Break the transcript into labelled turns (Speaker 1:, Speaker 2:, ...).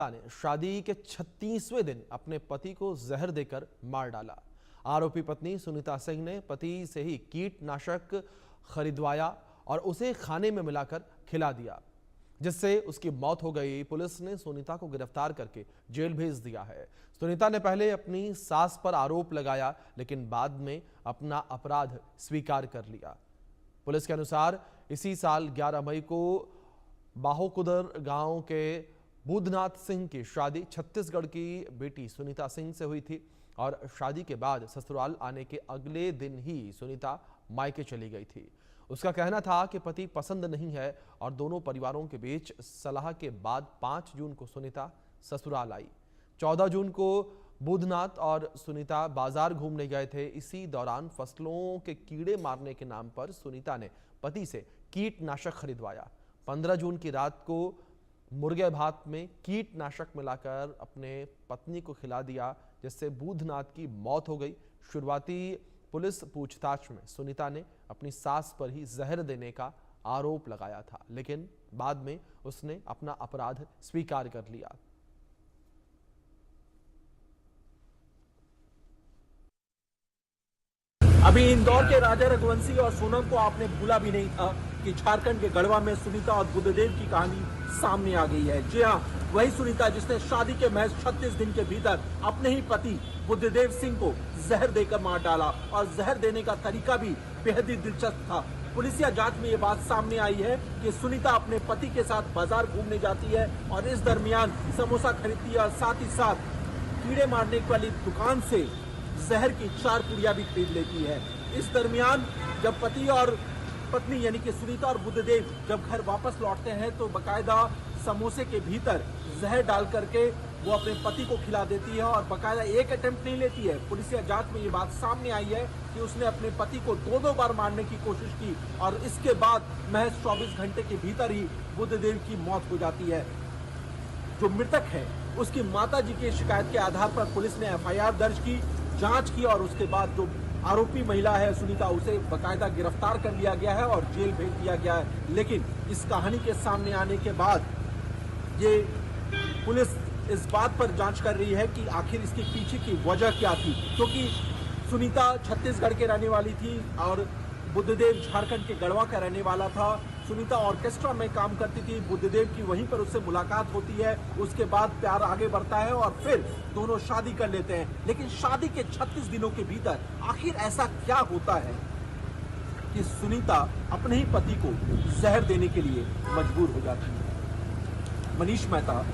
Speaker 1: ने शादी के 36वें दिन अपने पति को जहर देकर मार डाला। आरोपी पत्नी सुनीता सिंह ने पति से ही कीटनाशक खरीदवाया और उसे खाने में मिलाकर खिला दिया, जिससे उसकी मौत हो गई। पुलिस ने सुनीता को गिरफ्तार करके जेल भेज दिया है। सुनीता ने पहले अपनी सास पर आरोप लगाया, लेकिन बाद में अपना अपराध स्वीकार कर लिया। पुलिस के अनुसार इसी साल 11 मई को बाहोकुदर गांव के बुधनाथ सिंह की शादी छत्तीसगढ़ की बेटी सुनीता सिंह से हुई थी और शादी के बाद ससुराल आने के अगले दिन ही सुनीता मायके चली गई थी। उसका कहना था कि पति पसंद नहीं है और दोनों परिवारों के बीच सलाह के बाद 5 जून को सुनीता ससुराल आई। 14 जून को बुधनाथ और सुनीता बाजार घूमने गए थे। इसी दौरान फसलों के कीड़े मारने के नाम पर सुनीता ने पति से कीटनाशक खरीदवाया। 15 जून की रात को मुर्गे भात में कीटनाशक मिलाकर अपने पत्नी को खिला दिया, जिससे बुधनाथ की मौत हो गई। शुरुआती पुलिस पूछताछ में सुनीता ने अपनी सास पर ही जहर देने का आरोप लगाया था, लेकिन बाद में उसने अपना अपराध स्वीकार कर लिया।
Speaker 2: अभी इंदौर के राजा रघुवंशी और सोनम को आपने भूला भी नहीं था कि झारखंड के गढ़वा में सुनीता और बुद्धदेव की कहानी सामने आ गई है। जी हाँ, वही सुनीता जिसने शादी के महज 36 दिन के भीतर अपने ही पति बुद्धदेव सिंह को जहर देकर मार डाला और जहर देने का तरीका भी बेहद ही दिलचस्प था। पुलिसिया जांच में ये बात सामने आई है कि सुनीता अपने पति के साथ बाजार घूमने जाती है और इस दरमियान समोसा खरीदती है और साथ ही साथ कीड़े मारने वाली दुकान से जहर की 4 पुड़िया भी खरीद लेती है। इस दरमियान जब पति और पत्नी यानी कि सुनीता और बुद्धदेव जब घर वापस लौटते हैं तो बकायदा समोसे के भीतर जहर डाल करके वो अपने पति को खिला देती है और बकायदा एक अटेम्प्ट नहीं लेती है। पुलिसिया जांच में ये बात सामने आई है कि उसने अपने पति को 2 बार मारने की कोशिश की और इसके बाद महज 24 घंटे के भीतर ही बुद्धदेव की मौत हो जाती है। जो मृतक है उसकी माता जी की शिकायत के आधार पर पुलिस ने FIR दर्ज की, जांच की और उसके बाद जो आरोपी महिला है सुनीता, उसे बकायदा गिरफ्तार कर लिया गया है और जेल भेज दिया गया है। लेकिन इस कहानी के सामने आने के बाद ये पुलिस इस बात पर जांच कर रही है कि आखिर इसके पीछे की वजह क्या थी, क्योंकि सुनीता छत्तीसगढ़ के रहने वाली थी और बुद्धदेव झारखंड के गढ़वा का रहने वाला था। सुनीता ऑर्केस्ट्रा में काम करती थी, बुद्धदेव की वहीं पर उससे मुलाकात होती है। उसके बाद प्यार आगे बढ़ता है और फिर दोनों शादी कर लेते हैं। लेकिन शादी के 36 दिनों के भीतर आखिर ऐसा क्या होता है कि सुनीता अपने ही पति को जहर देने के लिए मजबूर हो जाती है। मनीष मेहता,